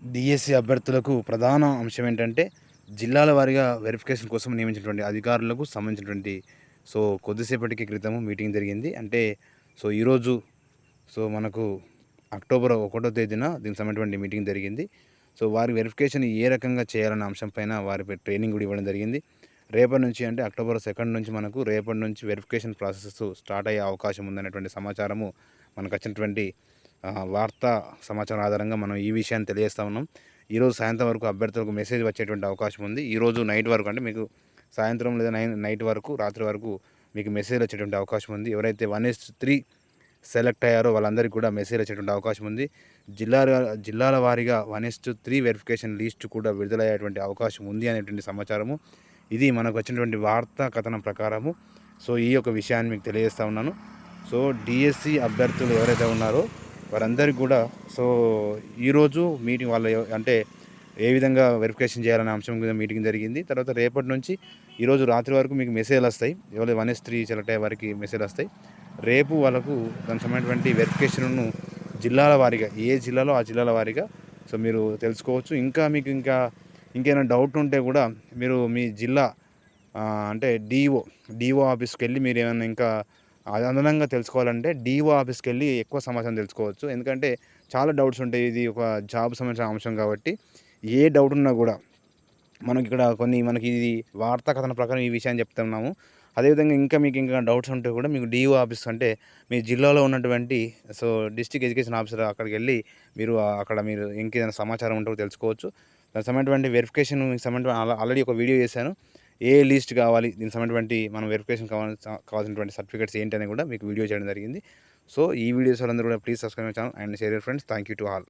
DSC అభ్యర్థులకు ప్రధాన అంశం ఏంటంటే, జిల్లాల వారీగా వెరిఫికేషన్ కోసం నియమించినటువంటి అధికారులకు సంబంధించినటువంటి కొద్దిసేపటికి క్రితము మీటింగ్ జరిగింది. అంటే ఈరోజు మనకు అక్టోబర్ 1వ తేదీన దీనికి సంబంధించినటువంటి మీటింగ్ జరిగింది. వారి వెరిఫికేషన్ ఏ రకంగా చేయాలన్న అంశం పైన వారికి ట్రైనింగ్ కూడా ఇవ్వడం జరిగింది. రేపటి నుంచి అంటే అక్టోబర్ 2 నుంచి మనకు రేపటి నుంచి వెరిఫికేషన్ ప్రాసెస్ స్టార్ట్ అయ్యే అవకాశం ఉందనేటువంటి సమాచారము మనకొచ్చినటువంటి వార్తా సమాచారం ఆధారంగా మనం ఈ విషయాన్ని తెలియజేస్తా ఉన్నాం. ఈరోజు సాయంత్రం వరకు అభ్యర్థులకు మెసేజ్ వచ్చేటువంటి అవకాశం ఉంది. ఈరోజు నైట్ వరకు అంటే మీకు సాయంత్రం లేదా నైట్ వరకు రాత్రి వరకు మీకు మెసేజ్ వచ్చేటువంటి అవకాశం ఉంది. ఎవరైతే 1:3 సెలెక్ట్ అయ్యారో వాళ్ళందరికీ కూడా మెసేజ్ వచ్చేటువంటి అవకాశం ఉంది. జిల్లాల వారీగా 1:3 వెరిఫికేషన్ లిస్ట్ కూడా విడుదలయ్యేటువంటి అవకాశం ఉంది అనేటువంటి సమాచారము. ఇది మనకు వచ్చినటువంటి వార్తా కథనం ప్రకారము. ఈ యొక్క విషయాన్ని మీకు తెలియజేస్తా ఉన్నాను. డిఎస్సి అభ్యర్థులు ఎవరైతే ఉన్నారో వారందరికీ కూడా ఈరోజు మీటింగ్ వాళ్ళ అంటే ఏ విధంగా వెరిఫికేషన్ చేయాలనే అంశం మీద మీటింగ్ జరిగింది. తర్వాత రేపటి నుంచి ఈరోజు రాత్రి వరకు మీకు మెసేజ్లు వస్తాయి. ఎవరైతే 1:3 సెలెక్ట్ అయ్యే వారికి మెసేజ్ వస్తాయి. రేపు వాళ్ళకు దానికి సంబంధించినటువంటి వెరిఫికేషన్ను జిల్లాల వారీగా ఏ జిల్లాలో ఆ జిల్లాల వారీగా మీరు తెలుసుకోవచ్చు. మీకు ఇంకేమైనా డౌట్ ఉంటే కూడా మీరు మీ జిల్లా అంటే డిఓ ఆఫీస్కి వెళ్ళి మీరు ఏమైనా ఇంకా అదనంగా తెలుసుకోవాలంటే డిఓ ఆఫీస్కి వెళ్ళి ఎక్కువ సమాచారం తెలుసుకోవచ్చు. ఎందుకంటే చాలా డౌట్స్ ఉంటాయి. ఇది ఒక జాబ్ సంబంధించిన అంశం కాబట్టి ఏ డౌట్ ఉన్నా కూడా మనకి ఇది వార్తా కథన ప్రకారం ఈ విషయాన్ని చెప్తున్నాము. అదేవిధంగా మీకు డౌట్స్ ఉంటే కూడా మీకు డిఓ ఆఫీస్ అంటే మీ జిల్లాలో ఉన్నటువంటి డిస్ట్రిక్ట్ ఎడ్యుకేషన్ ఆఫీసర్ అక్కడికి వెళ్ళి మీరు ఇంకేదైనా సమాచారం ఉంటే తెలుసుకోవచ్చు. దానికి సంబంధించినటువంటి వెరిఫికేషన్ సంబంధించిన ఆల్రెడీ ఒక వీడియో చేశాను. ఏ లిస్ట్ కావాలి, దీనికి సంబంధించినటువంటి మనం వెరిఫికేషన్ కావాల్సినటువంటి సర్టిఫికేట్స్ ఏంటి అని కూడా మీకు వీడియో చేయడం జరిగింది. ఈ వీడియోస్ వాళ్ళందరూ కూడా please subscribe my channel and share your friends. Thank you to all.